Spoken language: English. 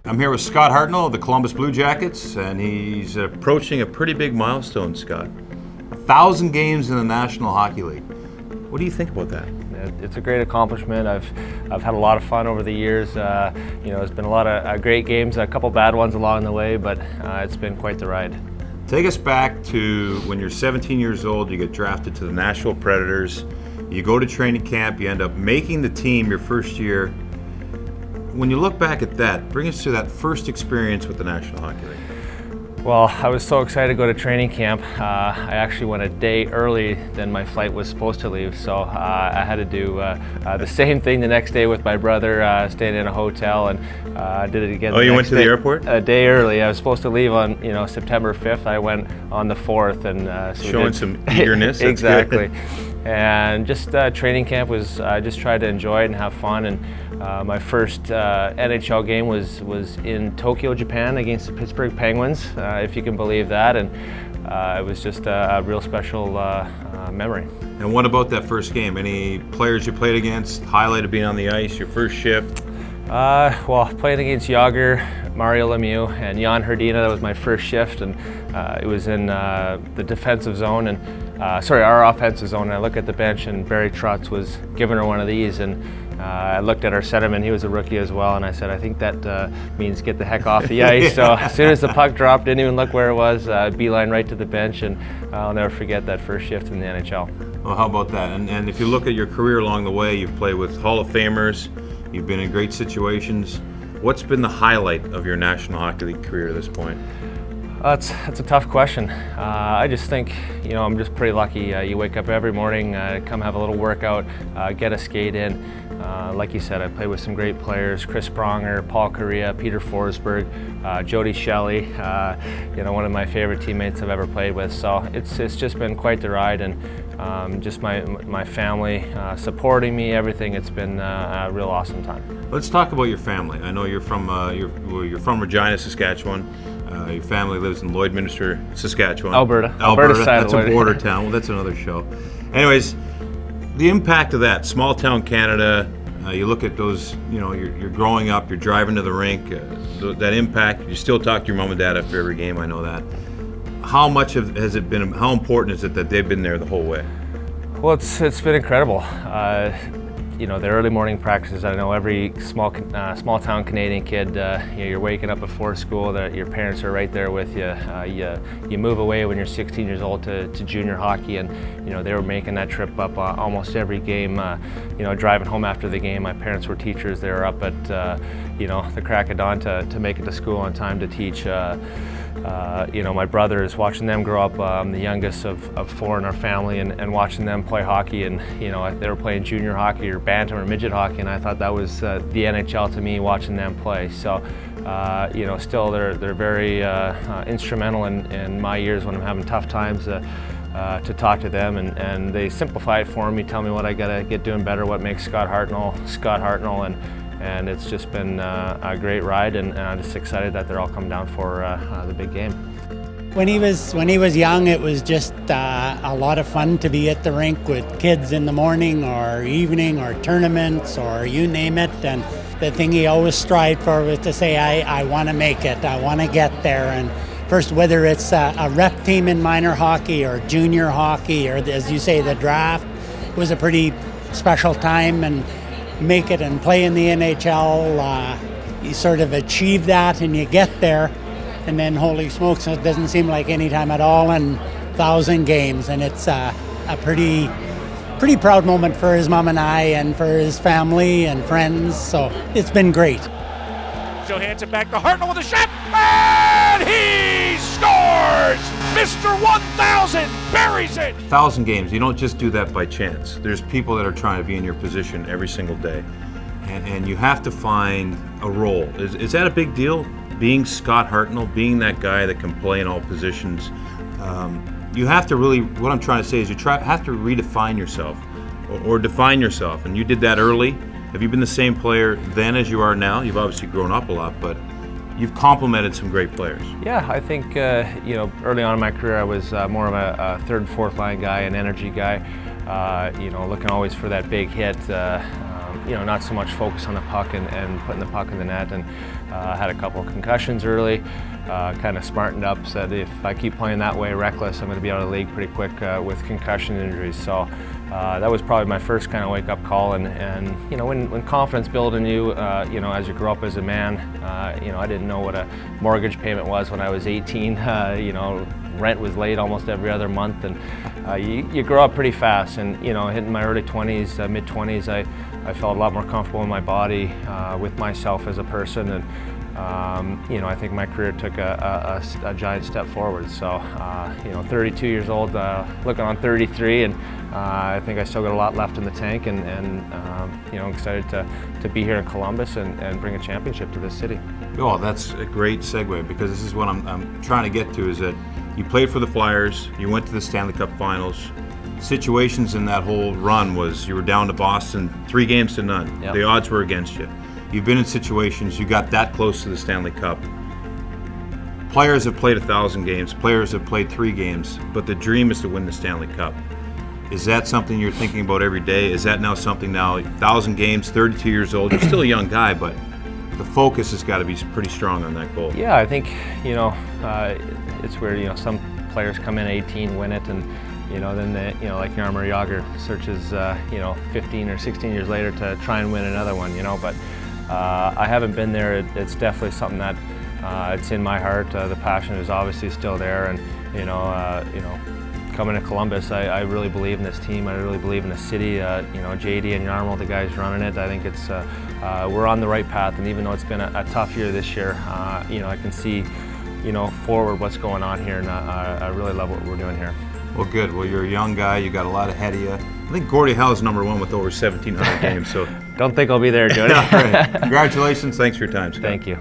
I'm here with Scott Hartnell of the Columbus Blue Jackets, and he's approaching a pretty big milestone, Scott. 1,000 games in the National Hockey League. What do you think about that? It's a great accomplishment. I've had a lot of fun over the years. It's been a lot of great games, a couple bad ones along the way, but it's been quite the ride. Take us back to when you're 17 years old, you get drafted to the Nashville Predators, you go to training camp, you end up making the team your first year. When you look back at that, bring us to that first experience with the National Hockey League. Well, I was so excited to go to training camp. I actually went a day early than my flight was supposed to leave, so I had to do the same thing the next day with my brother, staying in a hotel, and did it again. Oh, you went to the airport? A day early. I was supposed to leave on September 5th. I went on the 4th, and showing some eagerness. Exactly. And just training camp was I just tried to enjoy it and have fun. And my first NHL game was in Tokyo, Japan, against the Pittsburgh Penguins, if you can believe that. And it was just a real special memory. And what about that first game? Any players you played against? Highlight of being on the ice, your first shift? Well, playing against Yager, Mario Lemieux, and Jan Hrdina, that was my first shift, and it was in the defensive zone, and our offensive zone. And I look at the bench, and Barry Trotz was giving her one of these, and I looked at our centerman. He was a rookie as well, and I said, I think that means get the heck off the ice. So as soon as the puck dropped, didn't even look where it was, beeline right to the bench, and I'll never forget that first shift in the NHL. Well, how about that? And if you look at your career along the way, you've played with Hall of Famers, you've been in great situations. What's been the highlight of your National Hockey League career at this point? That's a tough question. I just think, I'm just pretty lucky. You wake up every morning, come have a little workout, get a skate in. Like you said, I played with some great players: Chris Pronger, Paul Kariya, Peter Forsberg, Jody Shelley. One of my favorite teammates I've ever played with. So it's just been quite the ride, and just my family supporting me, everything. It's been a real awesome time. Let's talk about your family. I know you're from Regina, Saskatchewan. Your family lives in Lloydminster, Saskatchewan. Alberta. That's a border town. Well, that's another show. Anyways, the impact of that, small town Canada, you look at those, you're growing up, you're driving to the rink, that impact, you still talk to your mom and dad after every game, I know that. How much has it been, how important is it that they've been there the whole way? Well, it's been incredible. The early morning practices, I know every small town Canadian kid, you're waking up before school, that your parents are right there with you. You move away when you're 16 years old to junior hockey, and they were making that trip up almost every game. Driving home after the game, my parents were teachers. They were up at the crack of dawn to make it to school on time to teach. My brothers, watching them grow up. I'm the youngest of four in our family, and watching them play hockey, and they were playing junior hockey or bantam or midget hockey, and I thought that was the NHL to me, watching them play. So still they're very instrumental in my years when I'm having tough times to talk to them, and they simplify it for me, tell me what I gotta get doing better, what makes Scott Hartnell, and it's just been a great ride, and I'm just excited that they're all coming down for the big game. When he was young, it was just a lot of fun to be at the rink with kids in the morning or evening or tournaments or you name it. And the thing he always strived for was to say, I want to make it, I want to get there. And first, whether it's a rep team in minor hockey or junior hockey, or as you say, the draft was a pretty special time, and make it and play in the NHL, you sort of achieve that and you get there, and then holy smokes, it doesn't seem like any time at all, and 1,000 games, and it's a pretty proud moment for his mom and I, and for his family and friends, so it's been great. So hands it back to Hartnell with a shot, and he scores! Mr. 1000 buries it! 1,000 games, you don't just do that by chance. There's people that are trying to be in your position every single day, and you have to find a role. Is that a big deal, being Scott Hartnell, being that guy that can play in all positions? You have to really, what I'm trying to say is have to redefine yourself, or define yourself, and you did that early. Have you been the same player then as you are now? You've obviously grown up a lot, but you've complemented some great players. Yeah, I think early on in my career I was more of a third and fourth line guy, an energy guy, looking always for that big hit. not so much focus on the puck and putting the puck in the net, and had a couple of concussions early. Kind of smartened up, said if I keep playing that way, reckless, I'm going to be out of the league pretty quick with concussion injuries. So that was probably my first kind of wake-up call. And when confidence builds in you, as you grow up as a man, I didn't know what a mortgage payment was when I was 18. Rent was late almost every other month, and you grow up pretty fast. And hitting my early 20s, mid-20s, I felt a lot more comfortable in my body, with myself as a person, and I think my career took a giant step forward. So 32 years old, looking on 33, and I think I still got a lot left in the tank, and excited to be here in Columbus and bring a championship to this city. Oh, that's a great segue, because this is what I'm trying to get to, is that you played for the Flyers, you went to the Stanley Cup Finals. Situations in that whole run was you were down to Boston 3 games to none. Yep. The odds were against you. You've been in situations, you got that close to the Stanley Cup. Players have played 1,000 games, players have played 3 games, but the dream is to win the Stanley Cup. Is that something you're thinking about every day? Is that now something 1,000 games, 32 years old, you're still a young guy, but the focus has got to be pretty strong on that goal. Yeah, I think, it's where, some players come in 18, win it, and then they, like Jaromir Jagr searches, 15 or 16 years later to try and win another one, but I haven't been there. It's definitely something that it's in my heart. The passion is obviously still there, and coming to Columbus, I really believe in this team. I really believe in the city. JD and Jarmo, the guys running it, I think it's we're on the right path. And even though it's been a tough year this year, I can see forward what's going on here, and I really love what we're doing here. Well, good. Well, you're a young guy. You got a lot ahead of you. I think Gordie Howe's #1 with over 1,700 games. So don't think I'll be there, Jody. Right. Congratulations. Thanks for your time, Scott. Thank you.